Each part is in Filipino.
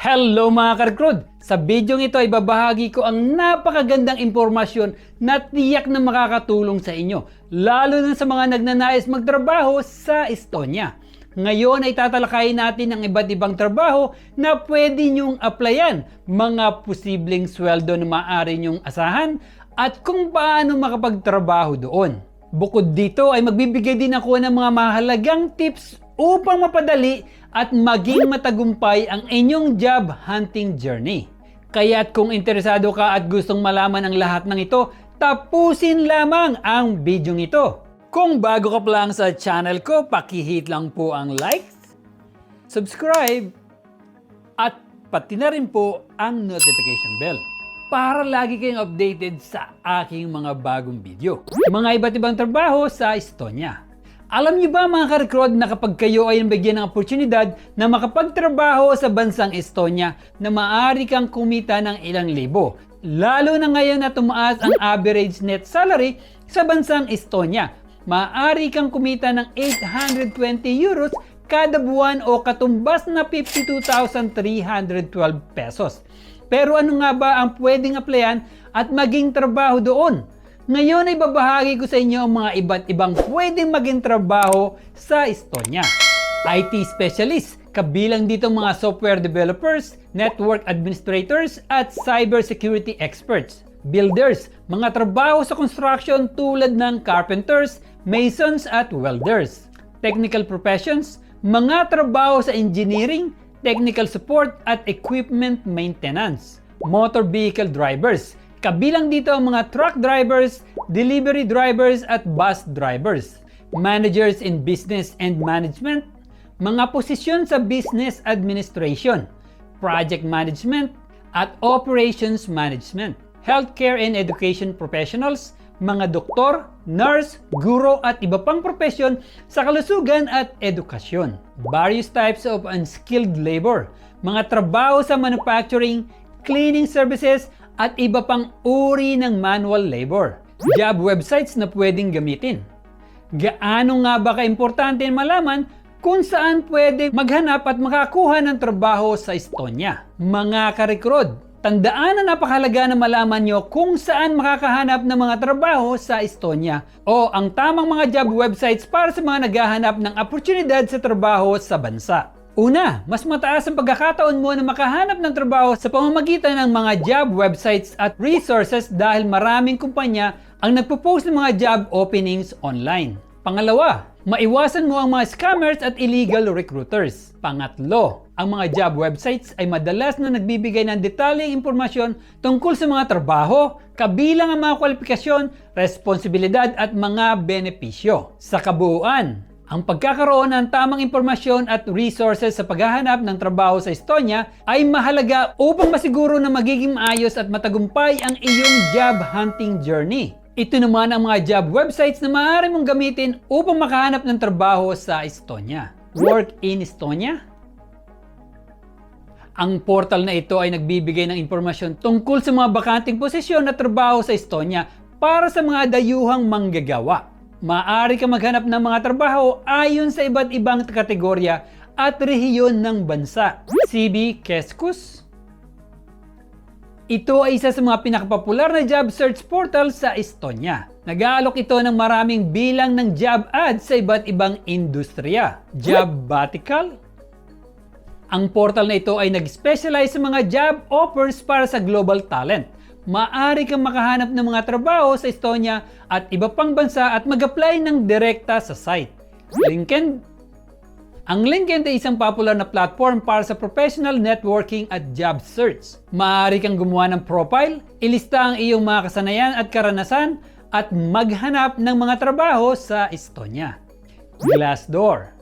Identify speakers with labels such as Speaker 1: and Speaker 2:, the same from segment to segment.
Speaker 1: Hello mga ka-recruit! Sa video ito ay babahagi ko ang napakagandang impormasyon na tiyak na makakatulong sa inyo, lalo na sa mga nagnanais magtrabaho sa Estonia. Ngayon ay tatalakayin natin ang iba't ibang trabaho na pwede nyong applyan, mga posibleng sweldo na maaari nyong asahan, at kung paano makapagtrabaho doon. Bukod dito ay magbibigay din ako ng mga mahalagang tips upang mapadali at maging matagumpay ang inyong job hunting journey. Kaya't kung interesado ka at gustong malaman ang lahat ng ito, tapusin lamang ang video ito. Kung bago ka pa lang sa channel ko, paki-hit lang po ang like, subscribe, at pati na rin po ang notification bell para lagi kayong updated sa aking mga bagong video. Mga iba't ibang trabaho sa Estonia. Alam niyo ba mga ka-recruit na kapag kayo ay nabigyan ng oportunidad na makapagtrabaho sa bansang Estonia na maaari kang kumita ng ilang libo, lalo na ngayon na tumaas ang average net salary sa bansang Estonia, maaari kang kumita ng 820 euros kada buwan o katumbas na 52,312 pesos. Pero ano nga ba ang pwedeng applyan at maging trabaho doon? Ngayon ay babahagi ko sa inyo ang mga iba't ibang pwedeng maging trabaho sa Estonia. IT specialist, kabilang dito mga software developers, network administrators, at cybersecurity experts. Builders, mga trabaho sa construction tulad ng carpenters, masons at welders. Technical professions, mga trabaho sa engineering, technical support at equipment maintenance. Motor vehicle drivers, kabilang dito ang mga truck drivers, delivery drivers at bus drivers. Managers in business and management, mga posisyon sa business administration, project management at operations management. Healthcare and education professionals, mga doktor, nurse, guro at iba pang propesyon sa kalusugan at edukasyon. Various types of unskilled labor, mga trabaho sa manufacturing, cleaning services at iba pang uri ng manual labor. Job websites na pwedeng gamitin. Gaano nga ba kaimportante malaman kung saan pwede maghanap at makakuha ng trabaho sa Estonia? Mga ka-recruit, tandaan na napakahalaga na malaman nyo kung saan makakahanap ng mga trabaho sa Estonia o ang tamang mga job websites para sa mga naghahanap ng oportunidad sa trabaho sa bansa. Una, mas mataas ang pagkakataon mo na makahanap ng trabaho sa pamamagitan ng mga job websites at resources dahil maraming kumpanya ang nagpo-post ng mga job openings online. Pangalawa, maiwasan mo ang mga scammers at illegal recruiters. Pangatlo, ang mga job websites ay madalas na nagbibigay ng detalyeng impormasyon tungkol sa mga trabaho, kabilang ang mga kwalifikasyon, responsibilidad at mga benepisyo. Sa kabuuan, ang pagkakaroon ng tamang impormasyon at resources sa paghahanap ng trabaho sa Estonia ay mahalaga upang masiguro na magiging maayos at matagumpay ang iyong job hunting journey. Ito naman ang mga job websites na maaari mong gamitin upang makahanap ng trabaho sa Estonia. Work in Estonia? Ang portal na ito ay nagbibigay ng impormasyon tungkol sa mga bakanting posisyon na trabaho sa Estonia para sa mga dayuhang manggagawa. Maaari ka maghanap ng mga trabaho ayon sa iba't ibang kategorya at rehiyon ng bansa. CV Keskus. Ito ay isa sa mga pinakapopular na job search portal sa Estonia. Nag-aalok ito ng maraming bilang ng job ads sa iba't ibang industriya. Jobbatical. Ang portal na ito ay nag-specialize sa mga job offers para sa global talent. Maaari kang makahanap ng mga trabaho sa Estonia at iba pang bansa at mag-apply ng direkta sa site. LinkedIn. Ang LinkedIn ay isang popular na platform para sa professional networking at job search. Maaari kang gumawa ng profile, ilista ang iyong mga kasanayan at karanasan, at maghanap ng mga trabaho sa Estonia. Glassdoor.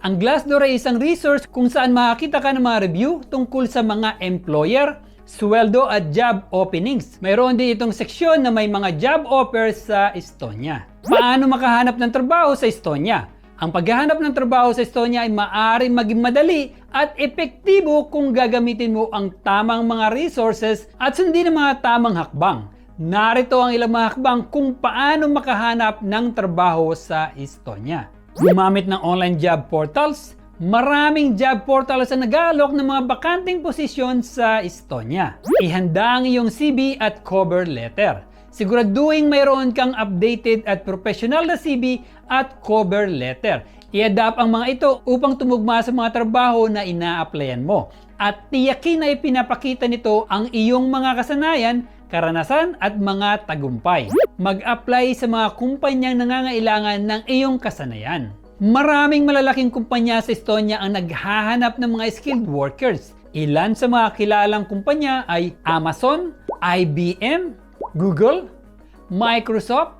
Speaker 1: Ang Glassdoor ay isang resource kung saan makakita ka ng mga review tungkol sa mga employer, sweldo at job openings. Mayroon din itong seksyon na may mga job offers sa Estonia. Paano makahanap ng trabaho sa Estonia? Ang paghahanap ng trabaho sa Estonia ay maaaring maging madali at epektibo kung gagamitin mo ang tamang mga resources at sundin ang mga tamang hakbang. Narito ang ilang mga hakbang kung paano makahanap ng trabaho sa Estonia. Gumamit ng online job portals, Maraming job portals ang nag-aalok ng mga bakanting posisyon sa Estonia. Ihanda ang iyong CV at cover letter. Siguraduhin mayroon kang updated at professional na CV at cover letter. I-adapt ang mga ito upang tumugma sa mga trabaho na ina-applyan mo. At tiyakin na ipinapakita nito ang iyong mga kasanayan, karanasan at mga tagumpay. Mag-apply sa mga kumpanyang nangangailangan ng iyong kasanayan. Maraming malalaking kumpanya sa Estonia ang naghahanap ng mga skilled workers. Ilan sa mga kilalang kumpanya ay Amazon, IBM, Google, Microsoft,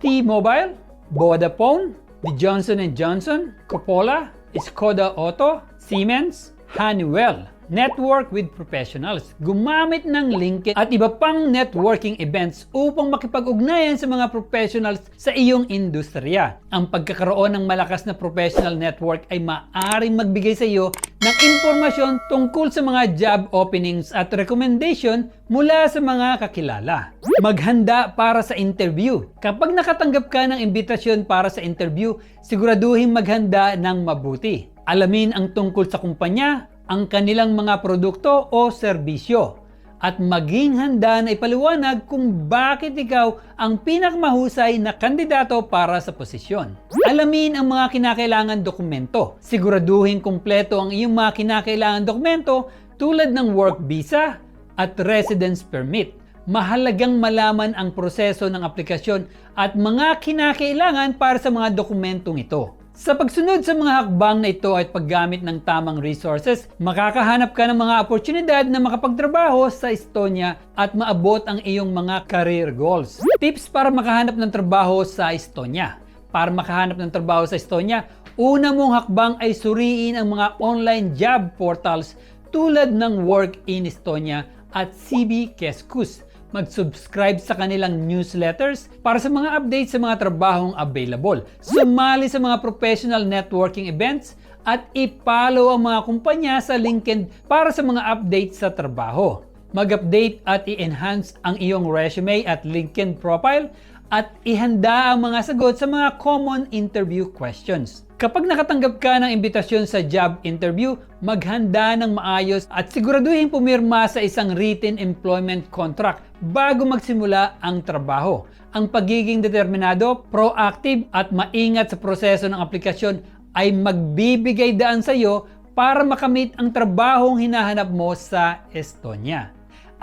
Speaker 1: T-Mobile, Vodafone, The Johnson & Johnson, Coppola, Skoda Auto, Siemens, Honeywell. Network with professionals. Gumamit ng LinkedIn at iba pang networking events upang makipag-ugnayan sa mga professionals sa iyong industriya. Ang pagkakaroon ng malakas na professional network ay maaaring magbigay sa iyo ng impormasyon tungkol sa mga job openings at recommendation mula sa mga kakilala. Maghanda para sa interview. Kapag nakatanggap ka ng imbitasyon para sa interview, siguraduhin maghanda ng mabuti. Alamin ang tungkol sa kumpanya, ang kanilang mga produkto o serbisyo, at maging handa na ipaliwanag kung bakit ikaw ang pinakamahusay na kandidato para sa posisyon. Alamin ang mga kinakailangan dokumento. Siguraduhin kumpleto ang iyong mga kinakailangan dokumento tulad ng work visa at residence permit. Mahalagang malaman ang proseso ng aplikasyon at mga kinakailangan para sa mga dokumentong ito. Sa pagsunod sa mga hakbang na ito at paggamit ng tamang resources, makakahanap ka ng mga oportunidad na makapagtrabaho sa Estonia at maabot ang iyong mga career goals. Tips para makahanap ng trabaho sa Estonia. Para makahanap ng trabaho sa Estonia, una mong hakbang ay suriin ang mga online job portals tulad ng Work in Estonia at CV Keskus. Mag-subscribe sa kanilang newsletters para sa mga updates sa mga trabahong available. Sumali sa mga professional networking events at i-follow ang mga kumpanya sa LinkedIn para sa mga updates sa trabaho. Mag-update at i-enhance ang iyong resume at LinkedIn profile at ihanda ang mga sagot sa mga common interview questions. Kapag nakatanggap ka ng imbitasyon sa job interview, maghanda ng maayos at siguraduhin pumirma sa isang written employment contract bago magsimula ang trabaho. Ang pagiging determinado, proactive at maingat sa proseso ng aplikasyon ay magbibigay daan sa iyo para makamit ang trabahong hinahanap mo sa Estonia.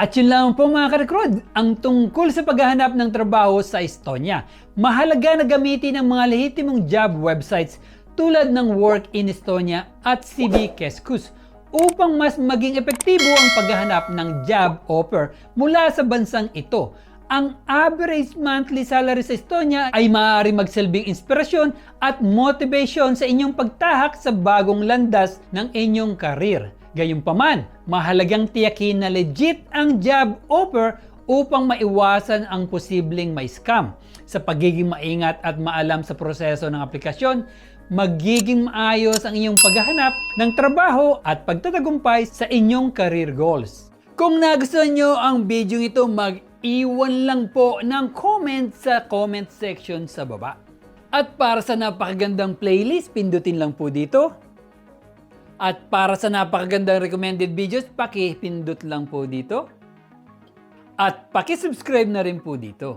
Speaker 1: At yun lang po mga ka-recruit, ang tungkol sa paghahanap ng trabaho sa Estonia. Mahalaga na gamitin ang mga lehitimong job websites tulad ng Work in Estonia at CV Keskus upang mas maging epektibo ang paghahanap ng job offer mula sa bansang ito. Ang average monthly salary sa Estonia ay maaari magsilbing inspirasyon at motivation sa inyong pagtahak sa bagong landas ng inyong karir. Gayunpaman, mahalagang tiyakin na legit ang job offer upang maiwasan ang posibleng may scam. Sa pagiging maingat at maalam sa proseso ng aplikasyon, magiging maayos ang iyong paghahanap ng trabaho at pagtatagumpay sa inyong career goals. Kung nagustuhan nyo ang video ito, mag-iwan lang po ng comment sa comment section sa baba. At para sa napakagandang playlist, pindutin lang po dito. At para sa napakagandang recommended videos, paki-pindot lang po dito. At paki-subscribe na rin po dito.